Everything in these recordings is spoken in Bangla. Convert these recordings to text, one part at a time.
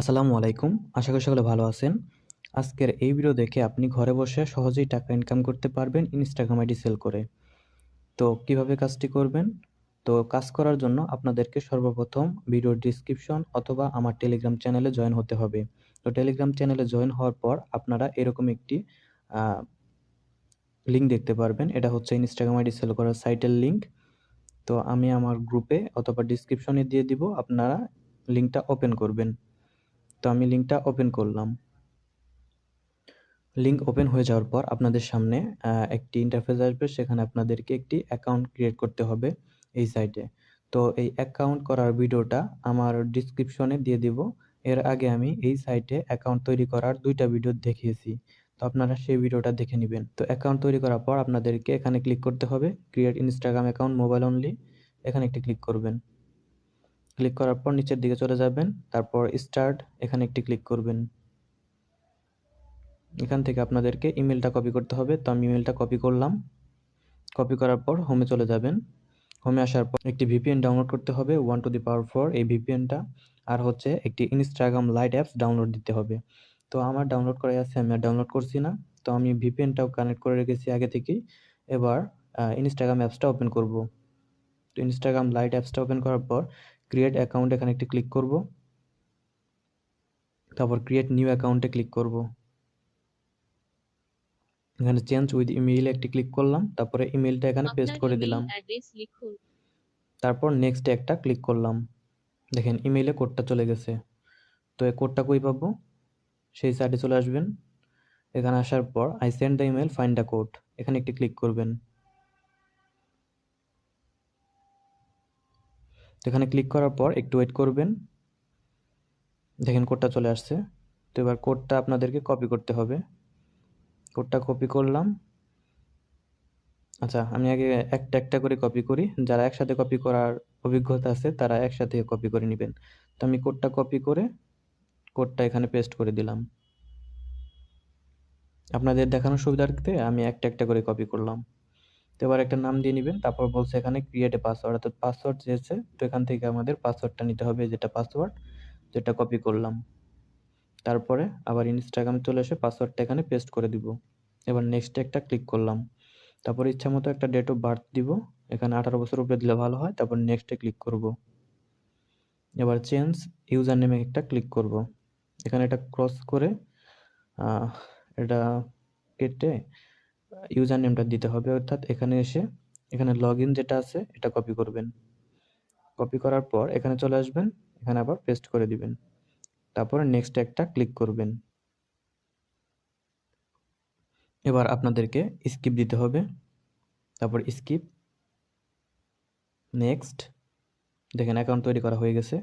আসসালামু আলাইকুম। আশা করি সকলে ভালো আছেন। আজকের এই ভিডিও দেখে আপনি ঘরে বসে সহজেই টাকা ইনকাম করতে পারবেন ইনস্টাগ্রাম আইডি সেল করে। তো কিভাবে কাজটি করবেন? তো কাজ করার জন্য আপনাদেরকে সর্বপ্রথম ভিডিওর ডেসক্রিপশন অথবা আমার টেলিগ্রাম চ্যানেলে জয়েন হতে হবে। তো টেলিগ্রাম চ্যানেলে জয়েন হওয়ার পর আপনারা এরকম একটি আ লিঙ্ক দেখতে পারবেন। এটা হচ্ছে ইনস্টাগ্রাম আইডি সেল করার সাইটের লিঙ্ক। তো আমি আমার গ্রুপে অথবা ডেসক্রিপশনে দিয়ে দিব। আপনারা লিঙ্কটা ওপেন করবেন। তো আমি লিঙ্কটা ওপেন করলাম। লিঙ্ক ওপেন হয়ে যাওয়ার পর আপনাদের সামনে একটি ইন্টারফেস আসবে। সেখানে আপনাদেরকে একটি অ্যাকাউন্ট ক্রিয়েট করতে হবে এই সাইটে। তো এই অ্যাকাউন্ট করার ভিডিওটা আমার ডেসক্রিপশনে দিয়ে দিব। এর আগে আমি এই সাইটে অ্যাকাউন্ট তৈরি করার ২ টা ভিডিও দেখিয়েছি। তো আপনারা সেই ভিডিওটা দেখে নিবেন। তো অ্যাকাউন্ট তৈরি করার পর আপনাদেরকে এখানে ক্লিক করতে হবে create Instagram account mobile only. এখানে একটি ক্লিক করবেন। ক্লিক করার পর নিচের দিকে চলে যাবেন। তারপর স্টার্ট এখানে একটি ক্লিক করবেন। এখান থেকে আপনাদেরকে ইমেলটা কপি করতে হবে। তো আমি ইমেলটা কপি করলাম। কপি করার পর হোমে চলে যাবেন। হোমে আসার পর একটি ভিপিএন ডাউনলোড করতে হবে 1 টু দি পাওয়ার 4 এই ভিপিএনটা। আর হচ্ছে একটি ইনস্টাগ্রাম লাইট অ্যাপস ডাউনলোড দিতে হবে। তো আমার ডাউনলোড করাই আছে, আমি আর ডাউনলোড করছি না। তো আমি ভিপিএনটাও কানেক্ট করে রেখেছি আগে থেকেই। এবার ইনস্টাগ্রাম অ্যাপসটা ওপেন করব। তো ইনস্টাগ্রাম লাইট অ্যাপসটা ওপেন করার পর ক্রিয়েট অ্যাকাউন্ট এখানে একটি ক্লিক করব। তারপর ক্রিয়েট নিউ অ্যাকাউন্টে ক্লিক করব। এখানে চেঞ্জ উইথ ইমেইলে একটি ক্লিক করলাম। তারপরে ইমেইলটা এখানে পেস্ট আপনার করে ইমেইল দিলাম। অ্যাড্রেস লিখুন। তারপর নেক্সট এ একটা ক্লিক করলাম। দেখেন ইমেইলে কোডটা চলে গেছে। তো এই কোডটা কই পাবো? সেই সাইটে চলে আসবেন। এখানে আসার পর I send the email find the code এখানে একটি ক্লিক করবেন। এখানে ক্লিক করার পর একটু ওয়েট করবেন। দেখেন কোডটা চলে আসছে। তো এবার কোডটা আপনাদেরকে কপি করতে হবে। কোডটা কপি করলাম। আচ্ছা, আমি আগে একটা, একটা করে কপি করি। যারা একসাথে কপি করার অভিজ্ঞতা আছে তারা একসাথে কপি করে নিবেন। তো আমি কোডটা কপি করে কোডটা এখানে পেস্ট করে দিলাম। আপনাদের দেখানোর সুবিধার্থে আমি একটা, একটা করে কপি করলাম। তো এবার একটা নাম দিয়ে নিবেন। তারপর বলছে এখানে ক্রিয়েট এ পাসওয়ার্ড অর্থাৎ পাসওয়ার্ড চেয়েছে। তো এখান থেকে আমাদের পাসওয়ার্ডটা নিতে হবে, যেটা পাসওয়ার্ড যেটা কপি করলাম। তারপরে আবার ইনস্টাগ্রামে চলে এসে পাসওয়ার্ডটা এখানে পেস্ট করে দিব। এবার নেক্সট এ একটা ক্লিক করলাম। তারপর ইচ্ছামতো একটা ডেট অফ বার্থ দিব। এখানে 18 বছর উপরে দিলে ভালো হয়। তারপর নেক্সট এ ক্লিক করব। এবার চেঞ্জ ইউজার নেমে একটা ক্লিক করব। এখানে এটা ক্রস করে আহ এটা কেটে ইউজার নেমটা দিতে হবে, অর্থাৎ এখানে এসে এখানে লগইন যেটা আছে এটা কপি করবেন। কপি করার পর এখানে চলে আসবেন। এখানে আবার পেস্ট করে দিবেন। তারপরে নেক্সট একটা ক্লিক করবেন। এবার আপনাদেরকে স্কিপ দিতে হবে। তারপর স্কিপ, নেক্সট। দেখেন অ্যাকাউন্ট তৈরি করা হয়ে গেছে।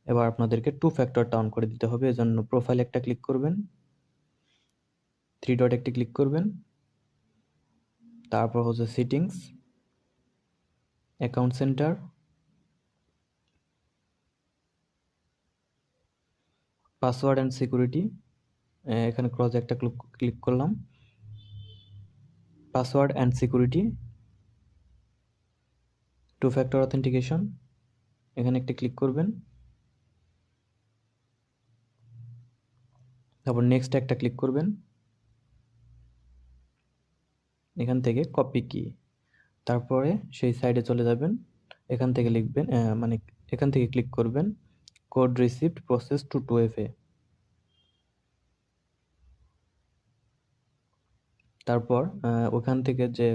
এবার আপনাদেরকে 2 ফ্যাক্টরটা অন করে দিতে হবে। এজন্য প্রোফাইল একটা ক্লিক করবেন। 3 ডট একটি ক্লিক করবেন। তারপর হচ্ছে settings, account centre, password and security. এখানে ক্রস একটা ক্লিক করলাম। Password and security, 2 factor authentication, এখানে একটা ক্লিক করবেন। তারপর নেক্সট একটা ক্লিক করবেন। এখান থেকে কপি কি, তারপরে সেই সাইডে চলে যাবেন। এখান থেকে লিখবেন মানে এখান থেকে ক্লিক করবেন code received process to 2FA। তারপর ওখান থেকে যে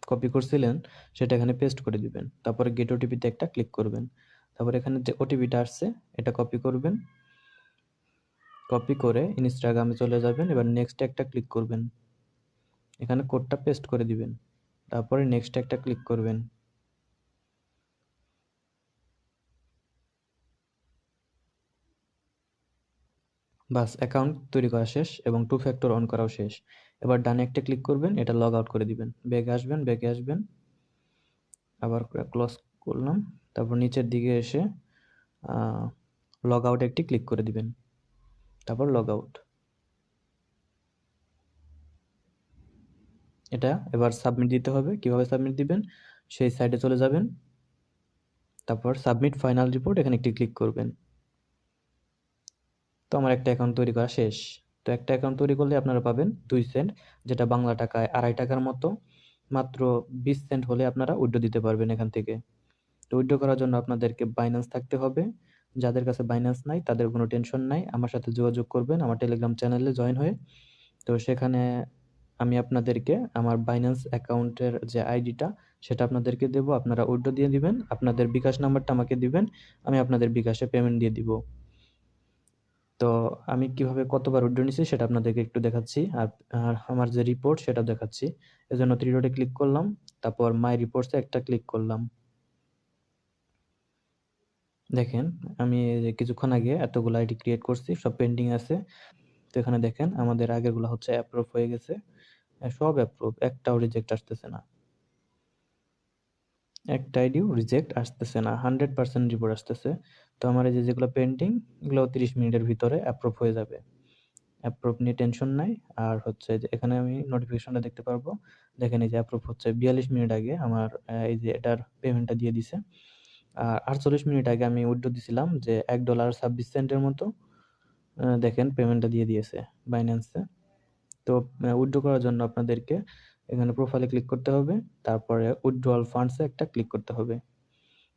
কপি করছিলেন সেটা এখানে পেস্ট করে দিবেন। তারপরে গেট ওটিপিতে একটা ক্লিক করবেন। তারপর এখানে যে ওটিপিটা আসছে এটা কপি করবেন। কপি করে ইনস্টাগ্রামে চলে যাবেন। এবার নেক্সট একটা ক্লিক করবেন। এখানে কোডটা পেস্ট করে দিবেন। তারপরে নেক্সট একটা ক্লিক করবেন। বাস, অ্যাকাউন্ট তৈরি করা শেষ এবং 2 ফ্যাক্টর অন করাও শেষ। এবার ডানে একটা ক্লিক করবেন, এটা লগ আউট করে দিবেন। ব্যাকে আসবেন। আবার ক্লোজ করলাম। তারপর নিচের দিকে এসে লগ আউটে একটি ক্লিক করে দিবেন। তারপর লগ আউট। এটা এবার সাবমিট দিতে হবে। কিভাবে সাবমিট দিবেন? সেই সাইডে চলে যাবেন। তারপর সাবমিট ফাইনাল রিপোর্ট এখানে একটি ক্লিক করবেন। তো আমার একটা অ্যাকাউন্ট তৈরি করা শেষ। তো একটা অ্যাকাউন্ট তৈরি করলে আপনারা পাবেন 2 সেন্ট, যেটা বাংলা টাকায় ৳2.৫ মতো। মাত্র 20 সেন্ট হলে আপনারা উইথড্র দিতে পারবেন এখান থেকে। তো উইথড্র করার জন্য আপনাদেরকে Binance থাকতে হবে। যাদের কাছে Binance নাই তাদের কোনো টেনশন নাই। আমার সাথে যোগাযোগ করবেন আমার টেলিগ্রাম চ্যানেলে জয়েন হয়ে। তো সেখানে আমি আপনাদেরকে আমার Binance অ্যাকাউন্টের যে আইডিটা সেটা আপনাদেরকে দেবো। আপনারা উইথড্র দিয়ে দিবেন। আপনাদের বিকাশ নাম্বারটা আমাকে দিবেন। আমি আপনাদের বিকাশে পেমেন্ট দিয়ে দিব। তো আমি কিভাবে কতবার উইথড্র নিছি সেটা আপনাদেরকে একটু দেখাচ্ছি। আর আমার যে রিপোর্ট সেটা দেখাচ্ছি। এজন্য 3 ডটে ক্লিক করলাম। তারপর মাই রিপোর্টস এ একটা ক্লিক করলাম। দেখেন আমি এই যে কিছুক্ষণ আগে এতগুলো আইডি ক্রিয়েট করছি, সব পেন্ডিং আছে। তো এখানে দেখেন আমাদের আগেরগুলা হচ্ছে অ্যাপ্রুভ হয়ে গেছে। সব অ্যাপ্রুভ, একটাও রিজেক্ট আসতেছে না। একটা আইডিও রিজেক্ট আসতেছে না। 100% রিপোর্ট আসতেছে। তো আমার এই যে যেগুলো পেন্ডিং এগুলো 30 মিনিটের ভিতরে অ্যাপ্রুভ হয়ে যাবে। অ্যাপ্রুভ নিয়ে টেনশন নাই। আর হচ্ছে যে এখানে আমি নোটিফিকেশনটা দেখতে পারবো। দেখেন এই যে অ্যাপ্রুভ হচ্ছে 42 মিনিট আগে আমার এই যে এটার পেমেন্টটা দিয়ে দিছে। আর 48 মিনিট আগে আমি উইথড্র দিছিলাম যে $1.26 মতো। দেখেন পেমেন্টটা দিয়ে দিয়েছে Binance এ। তো উইথড্র করার জন্য আপনাদেরকে এখানে প্রোফাইলে ক্লিক করতে হবে। তারপরে উইথড্রয়াল ফান্ডস এ একটা ক্লিক করতে হবে।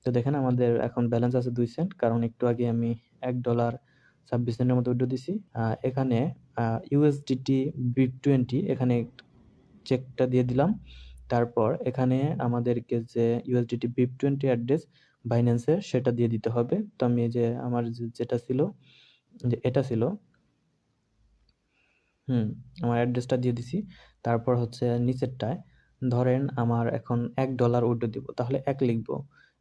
তো দেখেন আমাদের এখন ব্যালেন্স আছে 2 সেন্ট, কারণ একটু আগে আমি $1.26 মতো উইথড্র দিছি। এখানে USDT BIP20 এখানে চেকটা দিয়ে দিলাম। তারপর এখানে আমাদেরকে যে USDT BIP20 অ্যাড্রেস Binance এর সেটা দিয়ে দিতে হবে। তো আমি এই যে আমার যেটা ছিল, যে এটা ছিল, আমার অ্যাড্রেসটা দিয়ে দিছি। তারপর হচ্ছে নিচেরটায় ধরেন আমার এখন $1 উইথড্র দিব। তাহলে 1 লিখবো।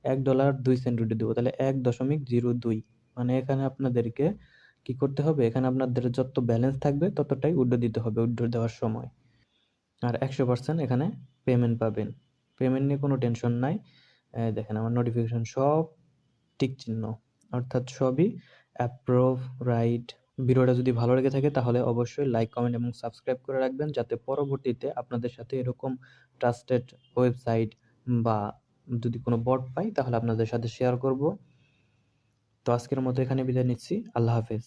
$1.02 উইথড্র দিব। তাহলে 1.02। মানে এখানে আপনাদেরকে কি করতে হবে? এখানে আপনাদের যত ব্যালেন্স থাকবে ততটাই উইথড্র দিতে হবে উইথড্র দেওয়ার সময়। আর 100% এখানে পেমেন্ট পাবেন। পেমেন্ট নিয়ে কোনো টেনশন নাই। দেখেন আমার নোটিফিকেশন সব টিক চিহ্ন। অর্থাৎ সবই অ্যাপ্রুভ, রাইট। ভিডিওটা যদি ভালো লেগে থাকে তাহলে অবশ্যই লাইক, কমেন্ট এবং সাবস্ক্রাইব করে রাখবেন, যাতে পরবর্তীতে আপনাদের সাথে এরকম ট্রাস্টেড ওয়েবসাইট বা যদি কোনো বট পাই তাহলে আপনাদের সাথে শেয়ার করব। তো আজকের মতো এখানে বিদায় নিচ্ছি। আল্লাহ হাফেজ।